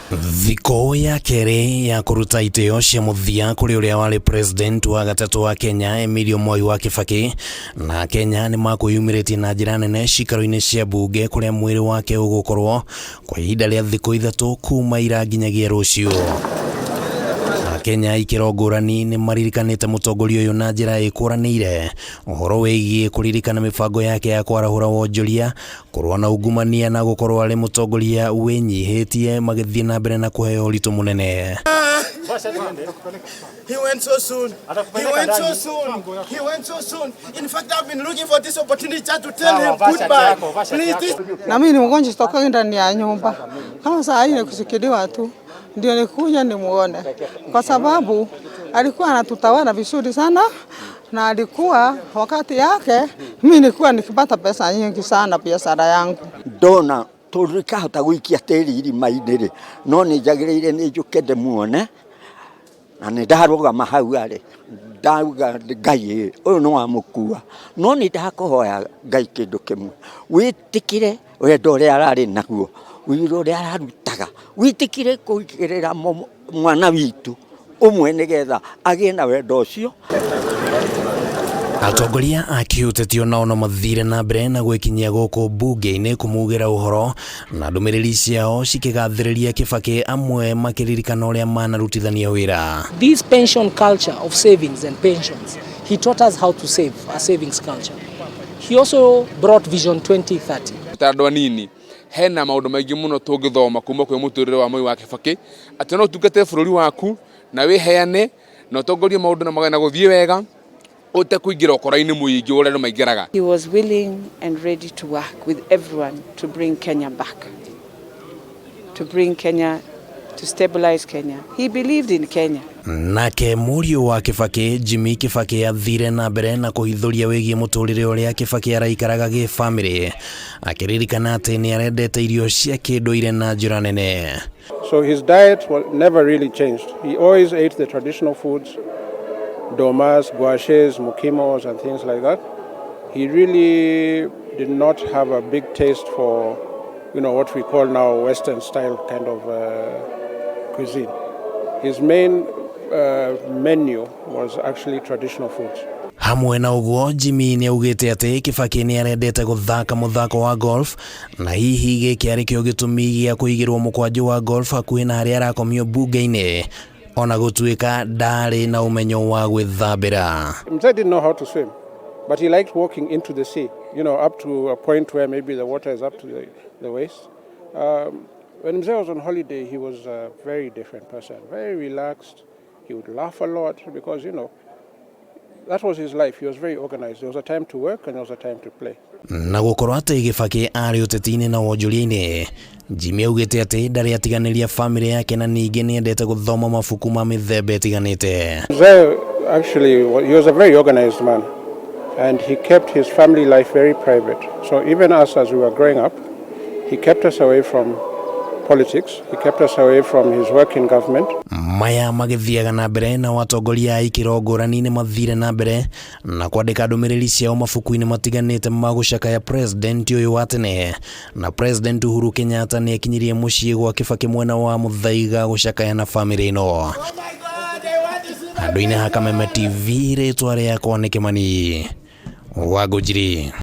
Thiku ya keri ya kuruta iteo cia muthenya kuri uria wari president wa gatatu wa Kenya Emilio Mwai wa Kibaki na Kenya ni makuyumiritie na njira nene ciikaro-ini cia mbunge kuria mwiri wake ugukorwo kwa ihinda ria thiku ithatu kuma ira nginyagia rucio. Kenya ikirongorani ni maririkanite mutongoria uyu na njira ikuraniire uhoro wigie kuririkana mibango yake ya kwarahura wonjoria kurwa na ungumania na gukorwo ari mutongoria winyihitie magithie na mbere na kuheo ritu munene. He went so soon. He went so soon. In fact, I've been looking for this opportunity to tell him goodbye. Please. Na mimi ni mgonjwa kutoka ndani ya nyumba. Kama saa hii nikusikiliwa tu. Ndio nikuja nimuone. Kwa sababu alikuwa anatutawala vizuri sana na alikuwa wakati yake mimi nilikuwa nikipata pesa nyingi sana biashara yangu. Dona turikahota gwikia teri irima-inĩ no nĩ njagĩrĩire nĩ njũke ndĩmuone na nĩ ndarũgama hau arĩ ndauga Ngai ũyũ nĩ wa mũkua no nĩ ndakũhoya Ngai kĩndũ kĩmwe wĩtĩkire wendo ũrĩa ararĩ naguo wĩra ũrĩa ararutaga wĩtĩkire kũigĩrĩra mwana witũ ũmwe nĩgetha agĩe na wendo ũcio. Atongoria akiutetio nao no mathire na mbere na gwikinyia guku mbunge-ini kumuugira uhoro na ndumiriri ciao cikigathiriria Kibaki amwe makiririkana uria manarutithania wira. This pension culture of savings and pensions, he taught us how to save, a savings culture. He also brought Vision 2030. Tandwa nini hena maundu maingi muno tungithoma kuma kwi muturire wa Mwai wa Kibaki ati no tungate bururi waku na wiheane na utongorie maundu na magana guthie wega. He was willing and ready to work with everyone to bring Kenya back, to bring Kenya, to stabilize Kenya. He believed in Kenya. Nake murio wa Kibaki Jimmy Kibaki athire na mbere na kuhithuria wigie muturire uria Kibaki araikaraga gi family akiririkana ati ni arendete irio cia kinduire na njira nene. So his diet never really changed. He always ate the traditional foods, domas, guaches, mukimos and things like that. He really did not have a big taste for, what we call now Western style kind of cuisine. His main menu was actually traditional foods. Hamwe na uguo Jimmy ni augite ati Kibaki ni arendete guthaka muthako wa golf na hihi giki ari kio gitumi gia kuigirwo mukwanju wa golf akuhi na haria arakomio mbunge-ini ona gutuika ndari na umenyo wa gwithambira. Mzee didn't know how to swim, but he liked walking into the sea, up to a point where maybe the water is up to the waist. When Mzee was on holiday, he was a very different person, very relaxed. He would laugh a lot because, that was his life. He was very organized. There was a time to work and there was a time to play. Na gukorwo ati Kibaki ari uteti-ini na wonjoria-ini Jimmy augite ati ndari atiganiria family yake na ningi ni endete guthoma mabuku ma mithemba itiganite. Actually, he was a very organized man and he kept his family life very private. So even us as we were growing up, he kept us away from politics. He kept us away from his work in government. Maya magithiaga na mbere na watongoria ikirongorani ni mathire na mbere na kwandika ndumiriri ciao mabuku-ini matiganite ma gucakaya president uyu wa tene na president Uhuru Kenyatta ni ekinyirie mucii gwa Kibaki mwena wa muthaiga gucakaya na family ino. Andu-ini ha Kameme TV ritwa riakwa ni Kimani wa Gujiri.